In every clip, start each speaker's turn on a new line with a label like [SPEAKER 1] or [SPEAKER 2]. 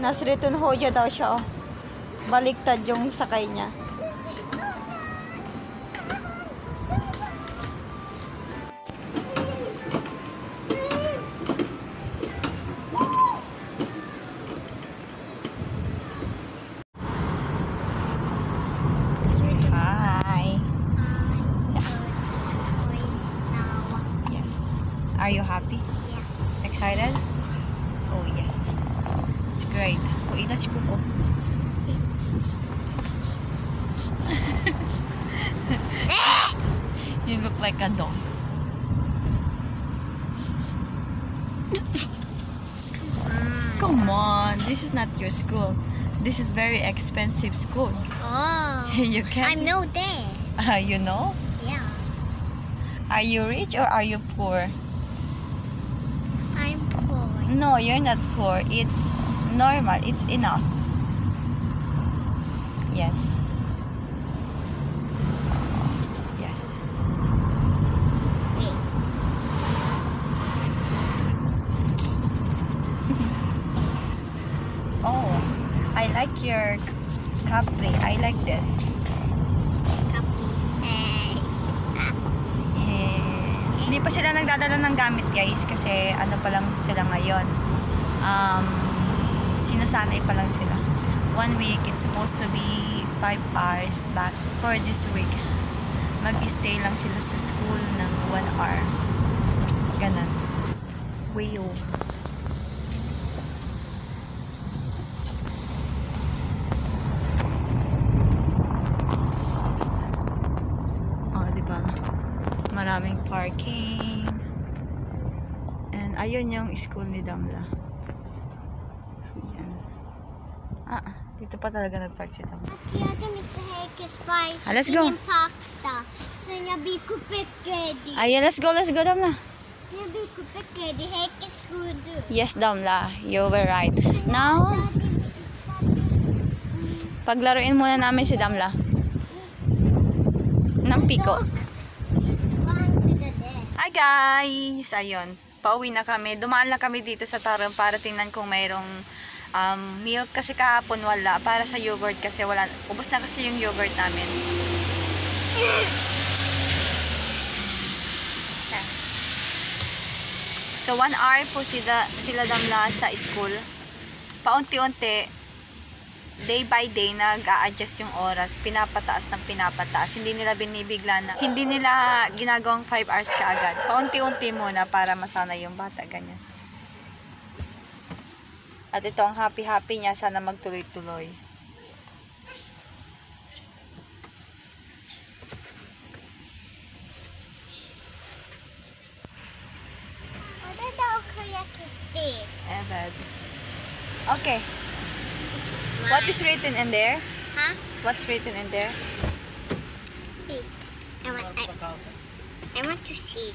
[SPEAKER 1] Nasritun Hoja daw siya, oh. Baliktad yung sakay niya. Hi. Yes. Are you happy?
[SPEAKER 2] Yeah.
[SPEAKER 1] Excited? Oh, yes. It's great. Uidachi kuko. You look like a dog. Come on. This is not your school. This is very expensive school.
[SPEAKER 2] Oh.
[SPEAKER 1] You can't.
[SPEAKER 2] I'm no there.
[SPEAKER 1] You know?
[SPEAKER 2] Yeah.
[SPEAKER 1] Are you rich or are you poor?
[SPEAKER 2] I'm poor.
[SPEAKER 1] No, you're not poor. It's normal. It's enough. Yes. Yes.
[SPEAKER 2] Wait.
[SPEAKER 1] Oh, I like your Capri. I like this.
[SPEAKER 2] Hey.
[SPEAKER 1] Hindi pa sila nagdadala ng gamit, guys, kasi ano pa lang sila ngayon. Sinasanay pa lang sila. 1 week, it's supposed to be 5 hours, but for this week, mag-stay lang sila sa school ng 1 hour. Ganon. Wayo. Oh, diba? Maraming parking. And ayun yung school ni Damla. Yan. Dito pa talaga nag-park si Damla. Let's go. Ayan, let's go, Damla. Yes, Damla, you were right. Now, paglaruin muna namin si Damla ng piko. Hi guys! Ayun, pauwi na kami. Dumaan lang kami dito sa Tarum para tingnan kung mayroong milk. Kasi kahapon wala. Para sa yogurt kasi wala. Ubos na kasi yung yogurt namin. So 1 hour po sila Damla sa school. Paunti-unti, day by day, nag-a-adjust yung oras. Pinapataas ng pinapataas. Hindi nila binibigla na. Hindi nila ginagawang 5 hours kaagad. Paunti-unti muna para masanay yung bata. Ganyan. At ito ang happy-happy niya. Sana magtuloy-tuloy. Okay. What is written in there?
[SPEAKER 2] Huh?
[SPEAKER 1] What's written in there?
[SPEAKER 2] Wait. I want to see.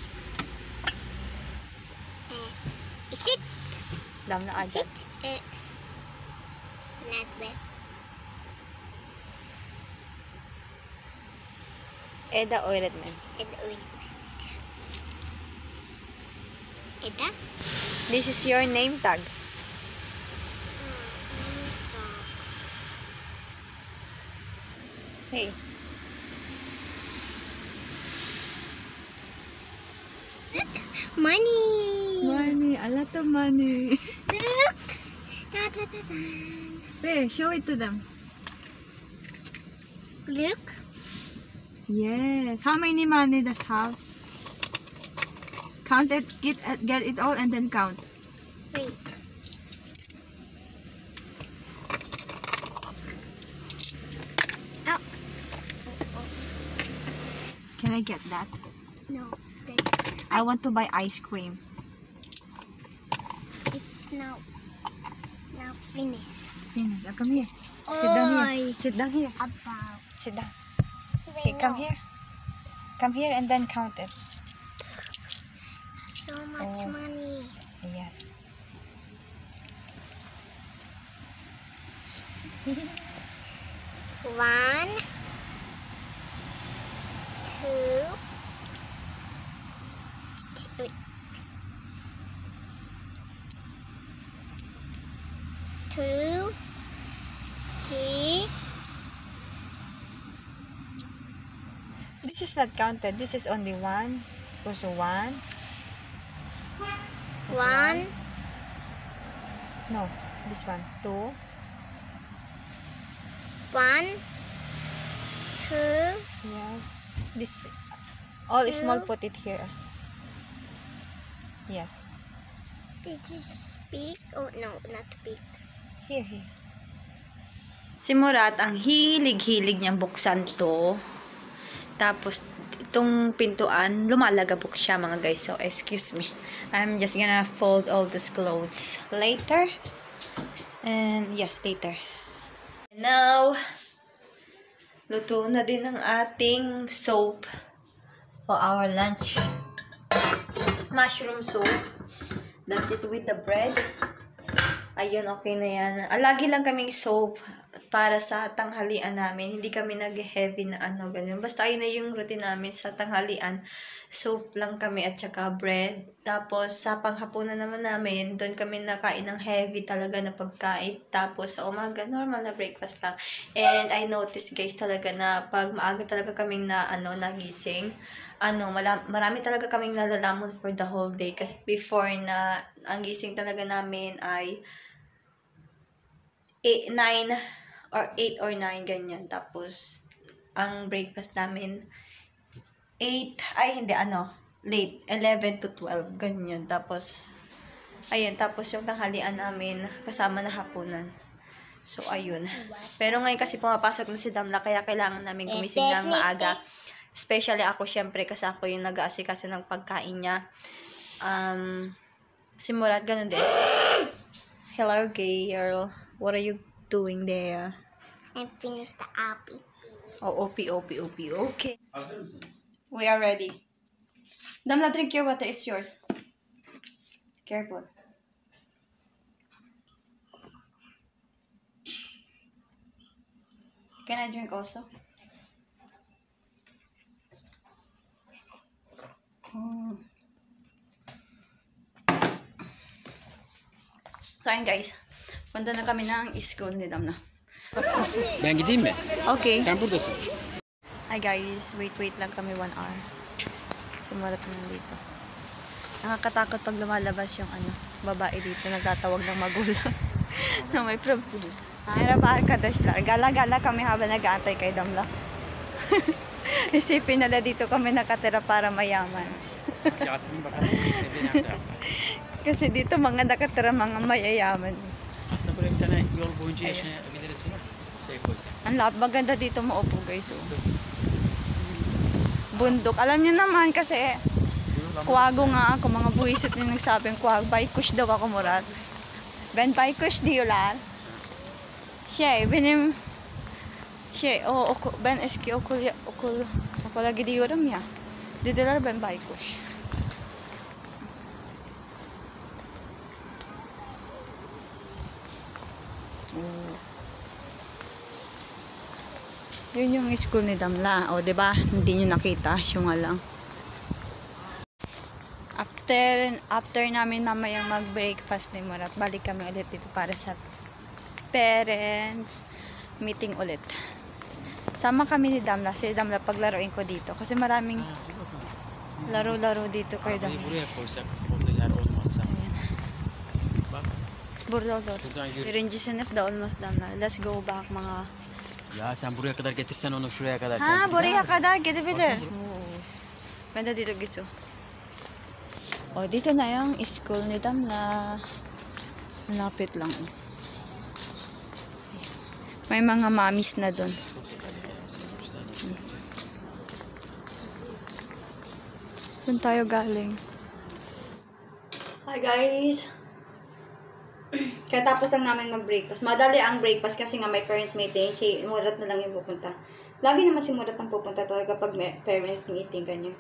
[SPEAKER 2] Is it?
[SPEAKER 1] Dam na
[SPEAKER 2] Is
[SPEAKER 1] agad.
[SPEAKER 2] it? Not bad.
[SPEAKER 1] Eda Oiredman.
[SPEAKER 2] Eda?
[SPEAKER 1] This is your name tag. Hey.
[SPEAKER 2] Money.
[SPEAKER 1] Money. A lot of money.
[SPEAKER 2] Look. Da, da, da, da.
[SPEAKER 1] Hey, show it to them.
[SPEAKER 2] Look.
[SPEAKER 1] Yes. How many money does have? Count it. Get it all and then count.
[SPEAKER 2] Wait. Oh.
[SPEAKER 1] Can I get that?
[SPEAKER 2] No.
[SPEAKER 1] I want to buy ice cream.
[SPEAKER 2] It's now finished.
[SPEAKER 1] Finish. Oh, come here. Sit down here.
[SPEAKER 2] Oy.
[SPEAKER 1] Sit down here.
[SPEAKER 2] About.
[SPEAKER 1] Sit down. Okay, come here. Come here and then count it.
[SPEAKER 2] So much
[SPEAKER 1] Oh.
[SPEAKER 2] money.
[SPEAKER 1] Yes.
[SPEAKER 2] One, two, wait. Two,
[SPEAKER 1] not counted. This is only 1. Also 1. This
[SPEAKER 2] 1,
[SPEAKER 1] No, this one. 2.
[SPEAKER 2] 1, 2,
[SPEAKER 1] Yeah. This all is small.
[SPEAKER 2] 2.
[SPEAKER 1] Put it here. Yes.
[SPEAKER 2] This is big. Oh, no, not big.
[SPEAKER 1] Here. Si Murat, ang hilig-hilig niyang buksan to. Tapos, itong pintuan, lumalagabok siya mga guys. So, excuse me. I'm just gonna fold all these clothes later. And, yes, later. Now, luto na din ang ating soup for our lunch. Mushroom soup. That's it with the bread. Ayun, okay na yan. Lagi lang kaming soap para sa tanghalian namin. Hindi kami nag-heavy na ganun. Basta ayun na yung routine namin sa tanghalian. Soap lang kami at saka bread. Tapos sa panghapunan naman namin, doon kami nakain ng heavy talaga na pagkain. Tapos sa umaga, normal na breakfast lang. And I noticed guys talaga na pag maaga talaga kaming nagising, marami talaga kaming nalalamon for the whole day. Kasi before na ang gising talaga namin ay 8 or 9 ganyan. Tapos ang breakfast namin late 11 to 12 ganyan. Tapos yung tanghalian namin kasama na hapunan. So ayun. Pero ngayon kasi pumapasok na si Damla kaya kailangan namin gumising ng maaga. Especially ako syempre kasi ako yung nag-aasikaso ng pagkain niya. Si Murat ganun din. Hello girl. What are you doing there?
[SPEAKER 2] I finished the appy.
[SPEAKER 1] Oh, OP. Okay. We are ready. Damla, drink your water. It's yours. Careful. Can I drink also? So, ayun guys. Punta na kami ng school ni Damna.
[SPEAKER 3] Ben gideyim mi?
[SPEAKER 1] Okay.
[SPEAKER 3] Sen buradasın.
[SPEAKER 1] Hi guys. Wait lang kami 1 hour. Simulat na dito. Nakakatakot pag lumalabas yung babae dito. Nagtatawag ng magulang. na may problem. Harap arkadaşlar. Gala-gala kami habang nag-aantay kay Damla. Isipin nila dito kami nakatira para mayaman.
[SPEAKER 3] Yasemin bakalım. Evde nerede?
[SPEAKER 1] Kasi dito mga nakatira mga mayayaman.
[SPEAKER 3] Aslında buraya bir tane yol boyunca yaşayabiliriz değil mi? Şey koysak.
[SPEAKER 1] Ang maganda dito maupo guys. Oh. Bundok. Alam niyo naman kasi kuwago nga ako. Mga buwisit yung nagsabing kuwag. Baykush daw ako Murat. Ben baykush diyorlar. Benim ben eski okula gidiyorum ya. Dediler ben baykuş. Yun yung school ni Damla. O, diba? Hindi nyo nakita. Yung nga lang. After namin mamayang mag-breakfast ni Murat, balik kami ulit dito para sa parents meeting ulit. Sama kami ni Damla. Si Damla paglaruin ko dito. Kasi maraming laro-laro dito kay Damla.
[SPEAKER 3] Buraya koysak. Orada yer olmazsa.
[SPEAKER 1] Ayan.
[SPEAKER 3] Bak.
[SPEAKER 1] Burada olur.
[SPEAKER 3] Buradan yürü.
[SPEAKER 1] Birinci sınıf da olmaz Damla. Let's go back mga...
[SPEAKER 3] Ya sen buraya kadar getirsen onu şuraya kadar.
[SPEAKER 1] Ha,
[SPEAKER 3] Gider
[SPEAKER 1] buraya
[SPEAKER 3] mi?
[SPEAKER 1] kadar gidebilir. Banda dito gito. O, dito na yung school ni Damla. Lapit lang. May mga mamis na dun. Doon tayo galing. Hi guys! Kaya tapos lang namin mag-breakfast. Madali ang breakfast kasi nga may parent meeting. Si Murat na lang yung pupunta. Lagi naman si Murat ang pupunta talaga pag may parent meeting, ganyan.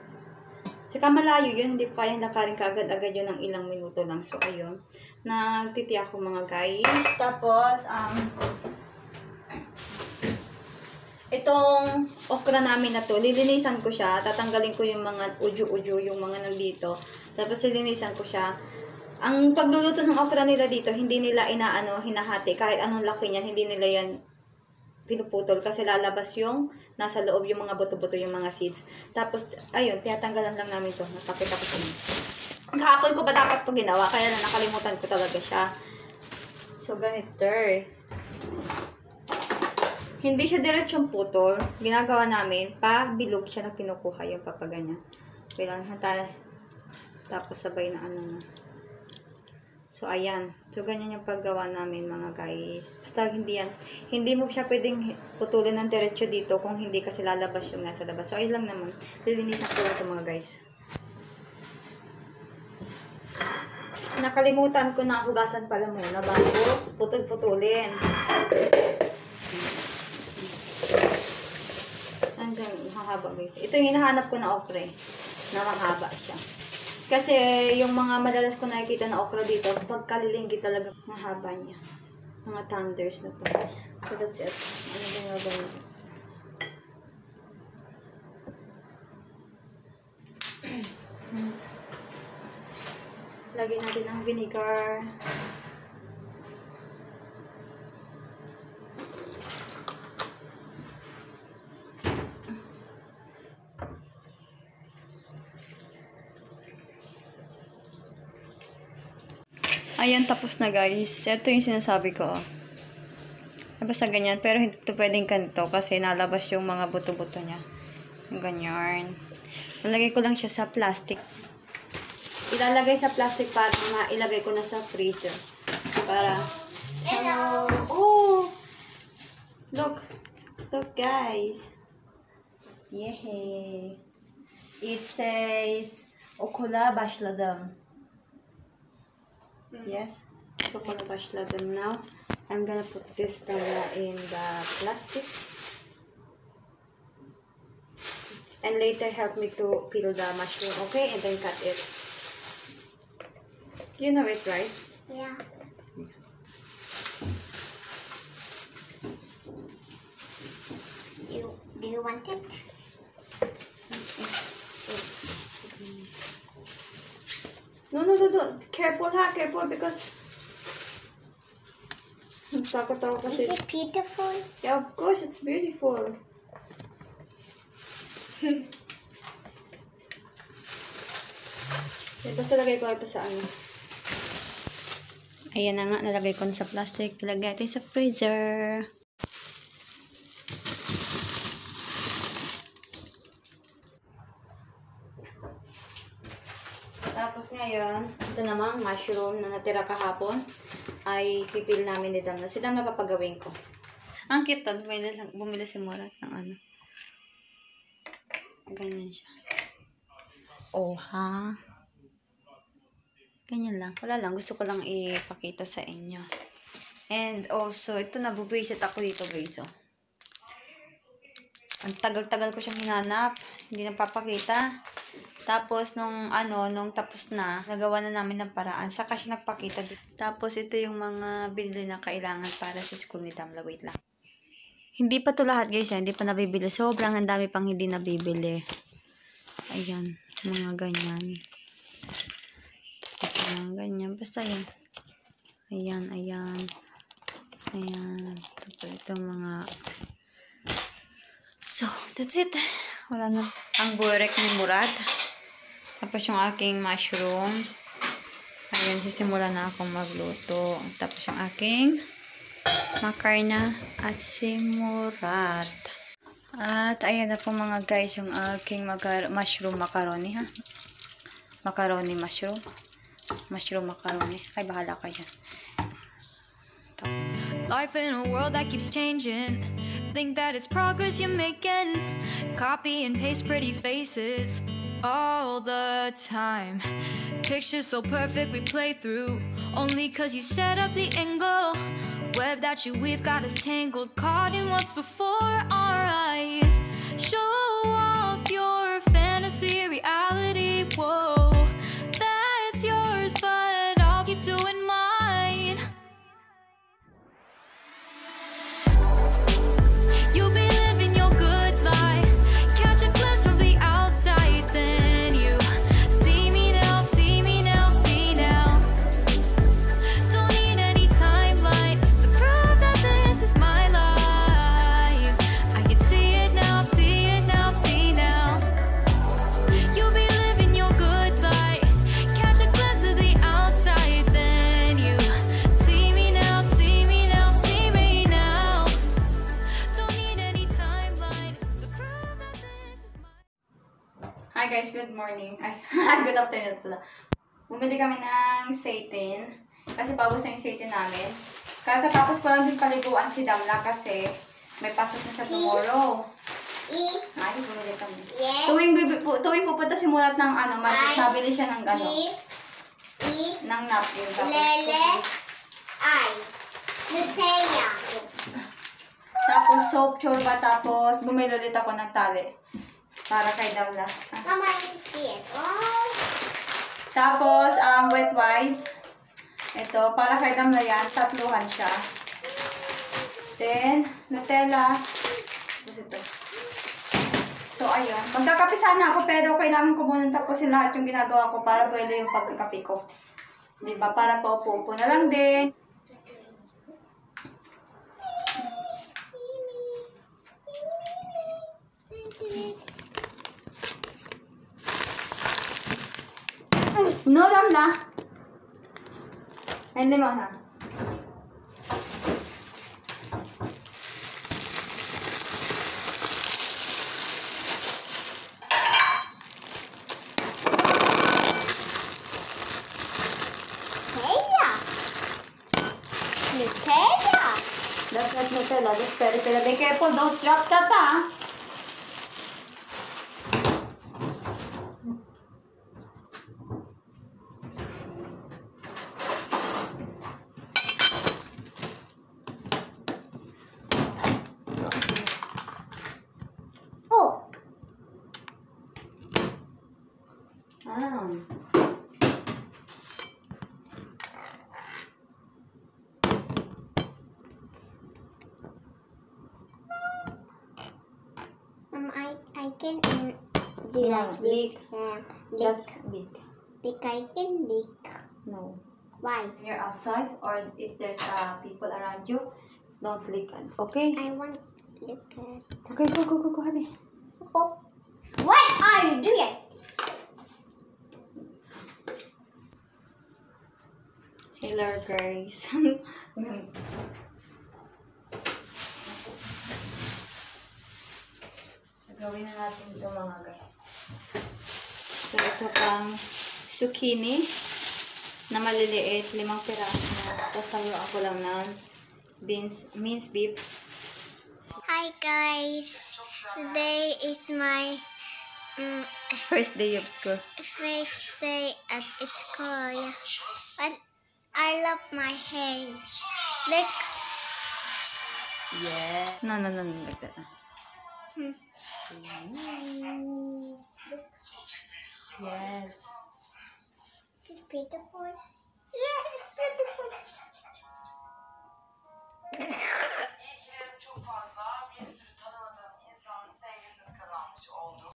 [SPEAKER 1] Saka malayo yun, hindi ko kaya lakarin kaagad-agad yun ng ilang minuto lang. So, ayun. Nagtiti ako mga guys. Tapos, itong okra namin na to, lilinisan ko siya. Tatanggalin ko yung mga uju-uju, yung mga nandito. Tapos, lilinisan ko siya. Ang pagluluto ng okra nila dito, hindi nila hinahati. Kahit anong laki niyan, hindi nila yan pinuputol kasi lalabas yung nasa loob yung mga buto-buto, yung mga seeds. Tapos, ayun, tinatanggalan lang namin to. Nakapit ako sa inyo. Kahapon ko ba dapat to ginawa? Kaya na nakalimutan ko talaga siya. So, ganito. Hindi siya diretsong putol. Ginagawa namin, bilog siya na kinukuha yung papaganyan. Kailangan tapos sabay na ano na. So, ayan. So, ganyan yung paggawa namin, mga guys. Basta hindi mo siya pwedeng putulin ng diretso dito kung hindi kasi lalabas yung nasa labas. So, ayun lang naman. Lilinisan ko lang ito, mga guys. Nakalimutan ko na hugasan pala muna bago putol-putulin. Hanggang mahaba, guys. Ito yung hinahanap ko na okra. Na mahaba siya. Kasi yung mga madalas ko nakikita na okra dito, pagkalilinggi talaga mahaba niya. Mga thunders na to. So that's it. Ano ba nga ba yun? Lagyan natin ng vinegar. Ayan, tapos na, guys. Ito yung sinasabi ko. Basta ganyan. Pero hindi ito pwedeng ganito kasi nalabas yung mga buto-buto niya. Yung ganyan. Lalagay ko lang siya sa plastic. Ilalagay sa plastic para ilagay ko na sa freezer. Para...
[SPEAKER 2] Hello!
[SPEAKER 1] Oh! Look! Look, guys! Yehey! It says, Okula Başladım. Yes, Okula Başladım. Now, I'm gonna put this in the plastic. And later, help me to peel the mushroom, okay? And then cut it. You know it, right?
[SPEAKER 2] Yeah. Do you want it?
[SPEAKER 1] No. Careful, ha? Careful because... Takot ako kasi...
[SPEAKER 2] Is it beautiful?
[SPEAKER 1] Yeah, of course, it's beautiful. Basta lagay ko ito sa ano. Ayan na nga, nalagay ko na sa plastic. Ilagay natin sa freezer. Tapos ngayon, ito namang mushroom na natira kahapon ay pipil namin ni Damna. Si Damna papagawin ko. Ang cute to. Bumili si Murat ng ano. Ganyan siya. Oh, ha? Ganyan lang. Wala lang. Gusto ko lang ipakita sa inyo. And also, ito nabubisit ako dito, guys. Oh. Ang tagal-tagal ko siyang hinanap. Hindi napapakita. Tapos, nung tapos na, nagawa na namin ng paraan. Saka siya nagpakita dito. Tapos, ito yung mga binili na kailangan para sa school ni Damla. Wait lang. Hindi pa to lahat, guys. Hindi pa nabibili. Sobrang ang dami pang hindi nabibili. Ayan. Mga ganyan. Tapos, mga ganyan. Basta yan. Ayan. Ayan. Tapos, itong mga... So, that's it. Wala na. Ang burek ni Murat. Tapos yung aking mushroom. Ayan, sisimula na akong magluto. Tapos yung aking makarna at si Murat. At ayan na po mga guys, yung aking mushroom macaroni, ha? Macaroni mushroom. Mushroom macaroni. Ay, bahala ka dyan.
[SPEAKER 4] Life in a world that keeps changing. Think that it's progress you're making. Copy and paste pretty faces all the time. Pictures so perfect we play through. Only cause you set up the angle. Web that you weave got us tangled. Caught in what's before our eyes. Show off your fantasy reality. Whoa, that's yours, but I'll keep doing mine. You'll be living your good life. Catch a glimpse from the outside, then you see me now, see me now, see now. Don't need any timeline to prove that this is my life.
[SPEAKER 1] Hi guys, good morning. Ay, good afternoon pala. Bumili kami ng seitan. Kasi paubos na yung seitan namin. Kakatapos ko lang din paliguan si Damla kasi may pasok na siya tomorrow. Ay, bumili kami.
[SPEAKER 2] Yes.
[SPEAKER 1] Tuwing pupunta si Murat ng market,
[SPEAKER 2] Ay.
[SPEAKER 1] nabili siya ng ng napkin.
[SPEAKER 2] Lele. Ay. Nutella.
[SPEAKER 1] Tapos soap, chorba, tapos bumili ulit ako ng tali. Para kay Damla.
[SPEAKER 2] Mama, you see it. Oh.
[SPEAKER 1] Tapos, wet wipes. Ito, para kay Damla yan. Tatluhan siya. Then, Nutella. Tapos ito. So, ayun. Magkakape sana ako, pero kailangan ko muna tapusin lahat yung ginagawa ko para pwede yung pagkakape ko. Diba? Para paupo-upo na lang din. No, Damla. Hindi mo na.
[SPEAKER 2] Nutella.
[SPEAKER 1] That's not Nutella. That's peri-peri. Be careful. Don't drop that, ah.
[SPEAKER 2] Oh. I can do
[SPEAKER 1] No,
[SPEAKER 2] like
[SPEAKER 1] lick.
[SPEAKER 2] this.
[SPEAKER 1] That's lick.
[SPEAKER 2] Lick. I can lick.
[SPEAKER 1] No.
[SPEAKER 2] Why?
[SPEAKER 1] When you're outside or if there's people around you, don't lick. Okay?
[SPEAKER 2] I want lick it.
[SPEAKER 1] Okay, go, honey.
[SPEAKER 2] Oh. What are you doing?
[SPEAKER 1] Hello, guys. Gawin na natin ito mga guys. So, ito pang zucchini na maliliit, 5 piraso na. Tapos saluan ko lang ng minced beef.
[SPEAKER 2] Hi guys. Today is my
[SPEAKER 1] First day of school.
[SPEAKER 2] first day at school. But I love my hands. Look.
[SPEAKER 1] Yeah. No, like that. Yes.
[SPEAKER 2] Is it beautiful? Yeah, it's beautiful.